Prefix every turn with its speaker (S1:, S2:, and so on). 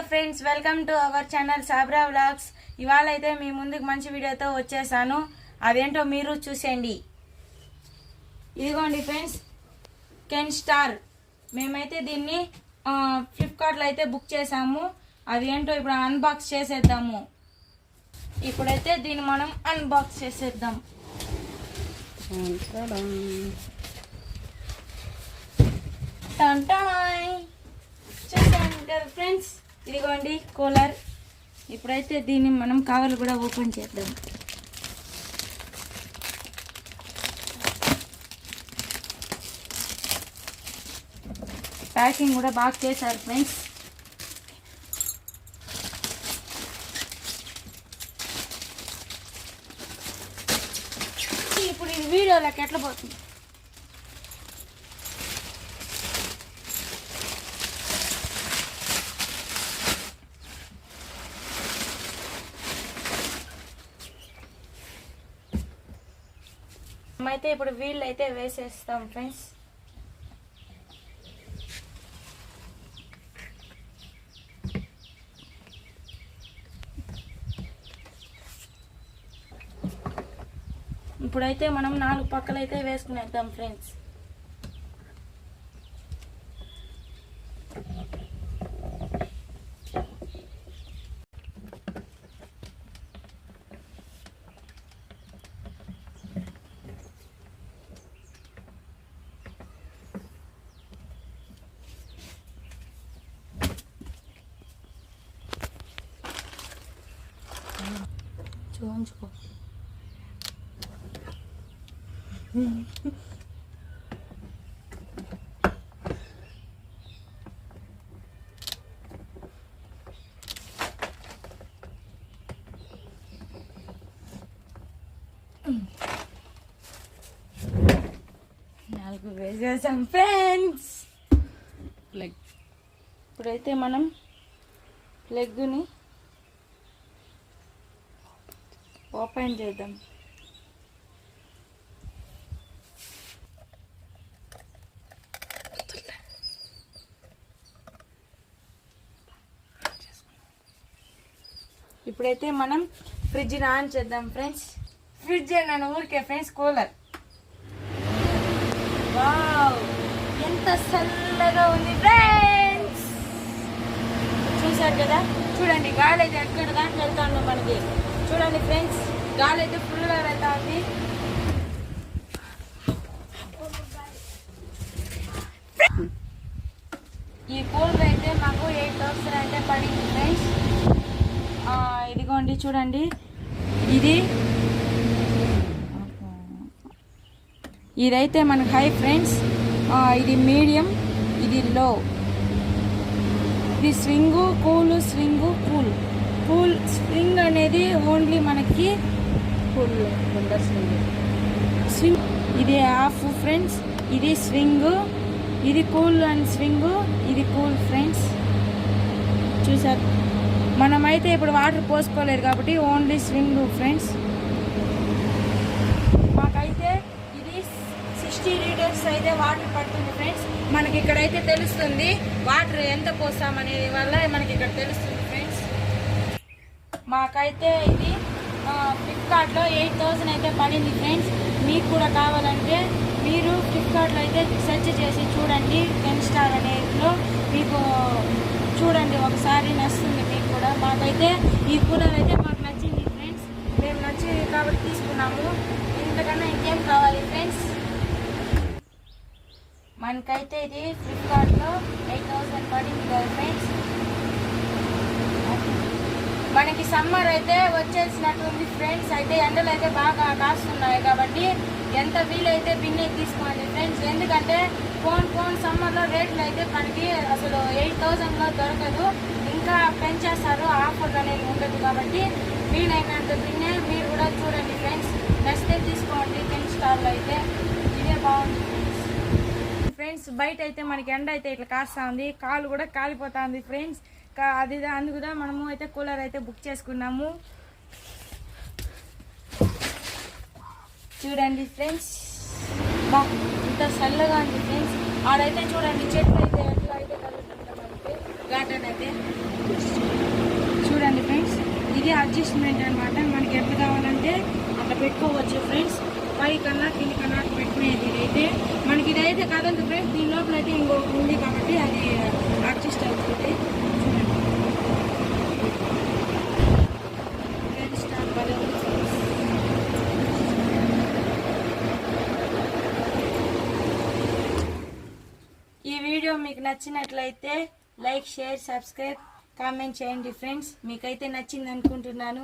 S1: Friends, welcome to our channel Sabra vlogs. ఇవాళ అయితే మీ ముందుకు మంచి వీడియోతో వచ్చేసాను. అదేంటో మీరు చూసేయండి. ఇదిగోండి ఫ్రెండ్స్, కెన్ స్టార్. మేమైతే దీన్ని ఫ్లిప్కార్ట్లో అయితే బుక్ చేసాము. అదేంటో ఇప్పుడు అన్బాక్స్ చేసేద్దాము. ఇప్పుడైతే దీన్ని మనం అన్బాక్స్ చేసేద్దాం. చూసాను కదా ఫ్రెండ్స్, ఇదిగోండి కూలర్. ఇప్పుడైతే దీన్ని మనం కవర్లు కూడా ఓపెన్ చేద్దాం. ప్యాకింగ్ కూడా బాగా చేశారు ఫ్రెండ్స్. ఇప్పుడు ఇది వీడియోలోకి ఎట్లా పోతుంది? అయితే ఇప్పుడు వీళ్ళు అయితే వేసేస్తాం ఫ్రెండ్స్. ఇప్పుడైతే మనం 4 పక్కలు అయితే వేసుకునేద్దాం ఫ్రెండ్స్. చూపించుకో. నాలుగు వేసేసాం ఫ్రెండ్స్. లెగ్. ఇప్పుడైతే మనం లెగ్ని ఓపెన్ చేద్దాం. ఇప్పుడైతే మనం ఫ్రిడ్జ్ని ఆన్ చేద్దాం ఫ్రెండ్స్. ఫ్రిడ్జ్ నన్ను ఊరికే ఫ్రెండ్స్, కూలర్. వావ్, ఎంత చల్లగా ఉంది ఫ్రెండ్స్. చూసారు కదా, చూడండి గాలి అయితే ఎక్కడ దాంట్లో వెళ్తాను మనకి. చూడండి ఫ్రెండ్స్, గాలి అయితే ఫుల్గా వెళ్తా ఉంది. ఈ కూలర్ అయితే మాకు 8,000 అయితే పడింది ఫ్రెండ్స్. ఇదిగోండి చూడండి, ఇదైతే మనకు హై ఫ్రెండ్స్. ఇది మీడియం, ఇది లో. ఇది swing cool, swing cool. Cool swing అనేది ఓన్లీ మనకి స్వింగ్. ఇది హాఫ్ ఫ్రెండ్స్, ఇది స్వింగ్. ఇది కూల్ అండ్ స్వింగ్, ఇది కూల్ ఫ్రెండ్స్. చూసారు, మనమైతే ఇప్పుడు వాటర్ పోసుకోలేదు కాబట్టి ఓన్లీ స్వింగ్ ఫ్రెండ్స్. మాకైతే ఇది 60 లీటర్స్ అయితే వాటర్ పడుతుంది ఫ్రెండ్స్. మనకి ఇక్కడైతే తెలుస్తుంది వాటర్ ఎంత పోస్తామనేది వల్ల మనకి ఇక్కడ తెలుస్తుంది ఫ్రెండ్స్. మాకైతే ఇది ఫ్లిప్కార్ట్లో 8,000 అయితే పడింది ఫ్రెండ్స్. మీకు కూడా కావాలంటే మీరు ఫ్లిప్కార్ట్లో అయితే సెర్చ్ చేసి చూడండి. కెన్ స్టార్ అనేదిలో మీకు చూడండి, ఒకసారి నచ్చుతుంది మీకు కూడా. మాకైతే ఈ కూలర్ అయితే మాకు నచ్చింది ఫ్రెండ్స్. మేము నచ్చింది కాబట్టి తీసుకున్నాము. ఇంతకన్నా ఇంకేం కావాలి ఫ్రెండ్స్. మనకైతే ఇది ఫ్లిప్కార్ట్లో 8,000 పడింది కదా ఫ్రెండ్స్. మనకి సమ్మర్ అయితే వచ్చేసినట్టుంది ఫ్రెండ్స్. అయితే ఎండలు అయితే బాగా కాస్తున్నాయి కాబట్టి ఎంత వీలైతే బిన్నే తీసుకోండి ఫ్రెండ్స్. ఎందుకంటే ఫోన్ సమ్మర్లో రేట్లు అయితే మనకి అసలు 8,000లో దొరకదు. ఇంకా పెంచేస్తారు, ఆఫర్ అనేది ఉండదు. కాబట్టి వీలైనంత బిన్నే మీరు కూడా చూడండి ఫ్రెండ్స్. నచ్చితే తీసుకోండి. కెన్ స్టార్లో అయితే ఇదే బాగుంది ఫ్రెండ్స్. బయట అయితే మనకి ఎండ అయితే ఇట్లా కాస్తా ఉంది, కాలు కూడా కాలిపోతా ఉంది ఫ్రెండ్స్. అది అందుకు మనము అయితే కూలర్ అయితే బుక్ చేసుకున్నాము. చూడండి ఫ్రెండ్స్, బా ఇంత చల్లగా ఉంది ఫ్రెండ్స్. ఆడైతే చూడండి చెట్లు అయితే ఎట్లా అయితే కలుగుతుందో మనకి గార్డెన్ అయితే. అడ్జస్ట్మెంట్ అనమాట. మనకి ఎట్లా కావాలంటే అట్లా పెట్టుకోవచ్చు ఫ్రెండ్స్. పై కన్నా కింది కన్నా పెట్టుకునేది ఇదైతే మనకి ఇదైతే కదండి ఫ్రెండ్స్. దీని లోపల అయితే ఇంకొకటి ఉంది కాబట్టి అది అడ్జస్ట్ అవుతుంది. ఈ వీడియో మీకు నచ్చినట్లయితే లైక్, షేర్, సబ్స్క్రైబ్, కామెంట్ చేయండి ఫ్రెండ్స్. మీకైతే నచ్చింది అనుకుంటున్నాను.